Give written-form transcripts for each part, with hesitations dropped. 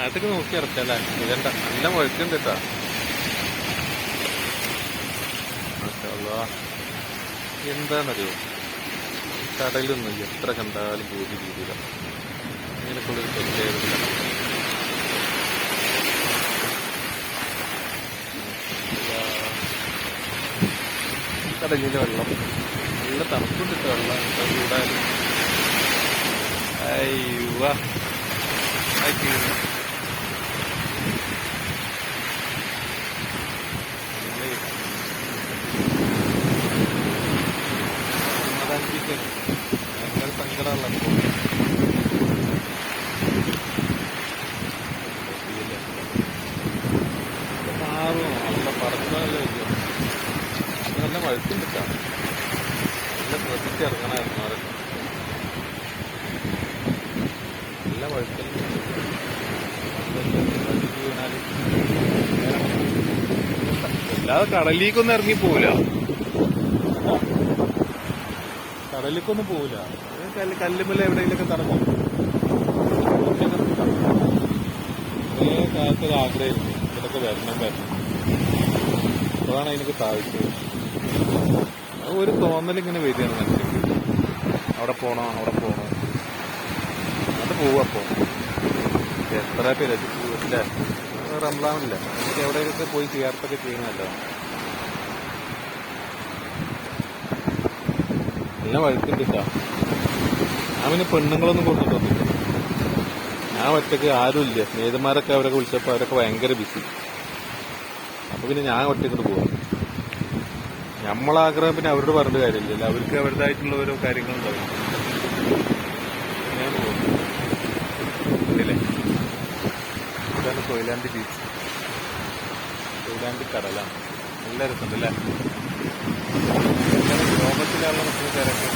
താഴത്തേക്ക് നോക്കി ഇറക്കല്ലേ ഇതണ്ട നല്ല മുഴക്കുണ്ട് കേട്ടാ. എന്താണെന്നറിയോ, കടലൊന്നും എത്ര കണ്ടാലും കൂടി രീതിയില്ല. അങ്ങനെയൊക്കെയുള്ളൊരു പ്രത്യേകത. കടലിലെ വെള്ളം നല്ല തണുപ്പുണ്ടിട്ട് വെള്ളം ചൂടായാലും. അയ്യോ ഭയങ്കര സങ്കടമുള്ള മാറും നല്ല പറക്കുന്നതല്ലേ വയ്ക്കും. നല്ല മഴക്കുണ്ടിട്ടാ. നല്ല ശ്രദ്ധിച്ചിറങ്ങണമായിരുന്നു അവരൊക്കെ. നല്ല മഴക്കൽ വീണാല് അല്ലാതെ കടലിലേക്കൊന്നും ഇറങ്ങി പോവില്ല. കടലിലേക്കൊന്നും പോവില്ല. കല്ലുമല്ല എവിടെയെങ്കിലൊക്കെ തടഞ്ഞു. കുറേ കാലത്തൊരു ആഗ്രഹമായിരുന്നു ഇതൊക്കെ വരണം. അതാണ് അതിനൊക്കെ സാധിച്ചത്. ഒരു തോന്നലിങ്ങനെ വരികയാണ് മനസ്സിലേക്ക്. അവിടെ പോണോ അത് പോവും. അപ്പോ എത്ര പേര് അല്ലേ, റംസാനില്ല എനിക്ക് എവിടെയൊക്കെ പോയി സിയാർത്തൊക്കെ ചെയ്യുന്നതല്ലോ. നല്ല വഴുക്കുണ്ട് കേട്ടോ. ഞാൻ പിന്നെ പെണ്ണുങ്ങളൊന്നും കൊണ്ടിട്ടൊന്നുമില്ല. ഞാൻ ഒറ്റക്ക് ആരുമില്ല. സ്നേഹിതന്മാരൊക്കെ അവരൊക്കെ വിളിച്ചപ്പോൾ അവരൊക്കെ ഭയങ്കര ബിസി. അപ്പൊ പിന്നെ ഞാൻ ഒറ്റക്കിട്ട് പോവാം. നമ്മളാഗ്രഹം പിന്നെ അവരോട് പറഞ്ഞിട്ട് കാര്യമില്ലല്ലോ. അവർക്ക് അവരുടേതായിട്ടുള്ള ഓരോ കാര്യങ്ങളുണ്ടാവും. ഞാൻ പോകും. ഇല്ലേ, ഇതാണ് കൊയിലാണ്ടി ബീച്ച്. കൊയിലാണ്ടി കടലാണ്. നല്ല രസമുണ്ടല്ലേ. ലോകത്തിലുള്ള മറ്റൊരു തിരക്ക്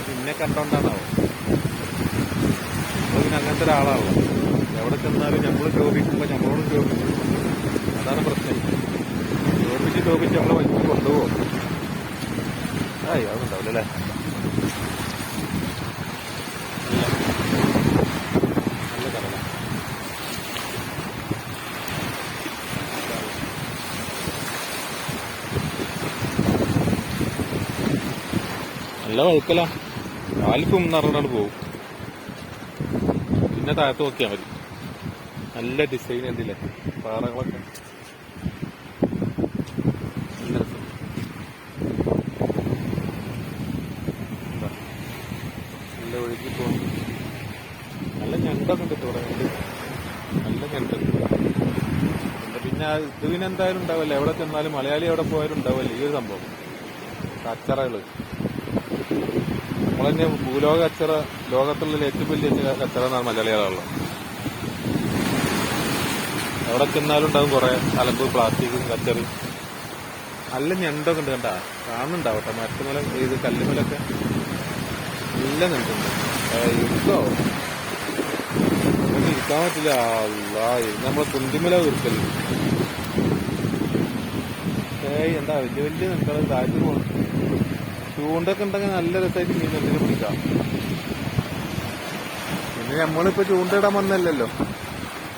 പിന്നെ കണ്ടോണ്ടാണാവോ. നമ്മൾ പിന്നെ അങ്ങനത്തെ ഒരാളാവും. എവിടെ ചെന്നാലും നമ്മൾ ശോഭിക്കുമ്പോൾ നമ്മളോട് ശോഭിക്കും. അതാണ് പ്രശ്നം. ശോഭിച്ച് നമ്മളെ വലിച്ച് കൊണ്ടുപോകും. അതുണ്ടാവില്ലല്ലേ. നല്ല കടല. നല്ല വഴുക്കല. കാലിപ്പം നിറഞ്ഞാണ് പോകും. പിന്നെ താഴത്ത് നോക്കിയാൽ മതി. നല്ല ഡിസൈൻ എന്തില്ലേ പാറകളൊക്കെ. നല്ല രസം. നല്ല ഒഴുകി പോകുന്നു. നല്ല ഞണ്ടൊക്കെ ഉണ്ട് ഇവിടെ. നല്ല ഞണ്ട്. പിന്നെ ഇത് പിന്നെ എന്തായാലും ഉണ്ടാവല്ലേ. എവിടെ ചെന്നാലും മലയാളി എവിടെ പോയാലും ഉണ്ടാവല്ലേ ഈ ഒരു സംഭവം. കച്ചറകള് നമ്മളന്നെ ഭൂലോക കച്ചറ, ലോകത്തുള്ള ഏറ്റവും വലിയ കച്ചറ എന്നാണ് മലയാളികളുള്ളത്. എവിടെ ചെന്നാലും ഉണ്ടാവും കുറെ അലമ്പ്, പ്ലാസ്റ്റിക്കും കച്ചറി. നല്ല ഞണ്ടൊക്കെ ഉണ്ട്. കണ്ടാ കാണുന്നുണ്ടാവട്ടെ. മരത്തുമല ഇത് കല്ലുമലൊക്കെ നല്ല ഞണ്ടുണ്ട്. ഇരിക്കോ നമുക്ക് ഇരിക്കാൻ പറ്റില്ല. നമ്മളെ കുന്തിമല തീർക്കല്. എന്താ വലിയ വലിയ ഞണ്ടത് താഴ്ത്തി പോകണം. ചൂണ്ടൊക്കെ ഉണ്ടെങ്കിൽ നല്ല രസമായിട്ട് മീൻ എന്തെങ്കിലും പിടിക്കാം. പിന്നെ നമ്മളിപ്പോ ചൂണ്ടയിടാൻ വന്നല്ലോ,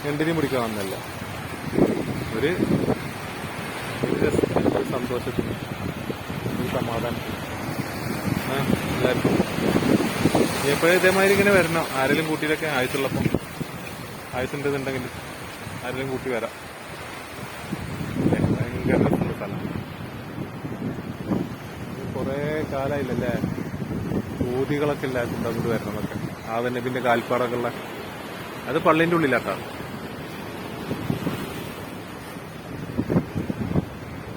ഞണ്ടിനെയും പിടിക്കാൻ വന്നല്ല. ഒരു സന്തോഷത്തിന്, ഒരു സമാധാനത്തിന് എല്ലാവർക്കും എപ്പോഴും ഇതേമാതിരി ഇങ്ങനെ വരണം. ആരെങ്കിലും കൂട്ടിയിലൊക്കെ ആയുസുള്ളപ്പം, ആയുസുണ്ടെന്നുണ്ടെങ്കിൽ ആരെങ്കിലും കൂട്ടി വരാം. ഭയങ്കര രസമുള്ള സ്ഥലം. കുറേ കാലമായില്ലല്ലേ ഊതികളൊക്കെ ഇല്ലാത്തതുകൊണ്ട് അങ്ങോട്ട് വരണമെന്നൊക്കെ. ആ നബിന്റെ കാൽപ്പാടൊക്കെ ഉള്ള അത് പള്ളിന്റെ ഉള്ളിലാട്ടാ.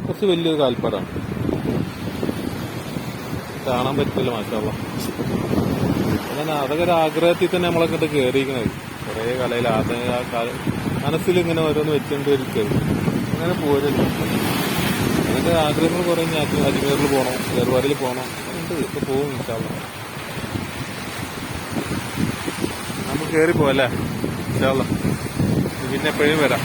കുറച്ച് വലിയൊരു കാൽപ്പാടാണ്. കാണാൻ പറ്റില്ല മാഷാഅള്ളാ. അങ്ങനെ അതൊക്കെ ഒരു ആഗ്രഹത്തിൽ തന്നെ നമ്മളൊക്കെ കയറിയിരിക്കണത്. കുറേ കാലയിൽ മനസ്സിൽ ഇങ്ങനെ ഓരോന്ന് വെച്ചുകൊണ്ട് ഇരിക്കരുത്. അങ്ങനെ പോരല്ലോ. അങ്ങനത്തെ ആഗ്രഹങ്ങൾ കുറേ. അജ്മീറിൽ പോകണം, ഏർവാടിയിൽ പോകണം. ഉണ്ട്. ഇപ്പൊ പോകും ഇൻഷാഅള്ളാ. നമുക്ക് കയറി പോവല്ലേ ഇൻഷാഅള്ളാ. പിന്നെ എപ്പോഴും വരാം.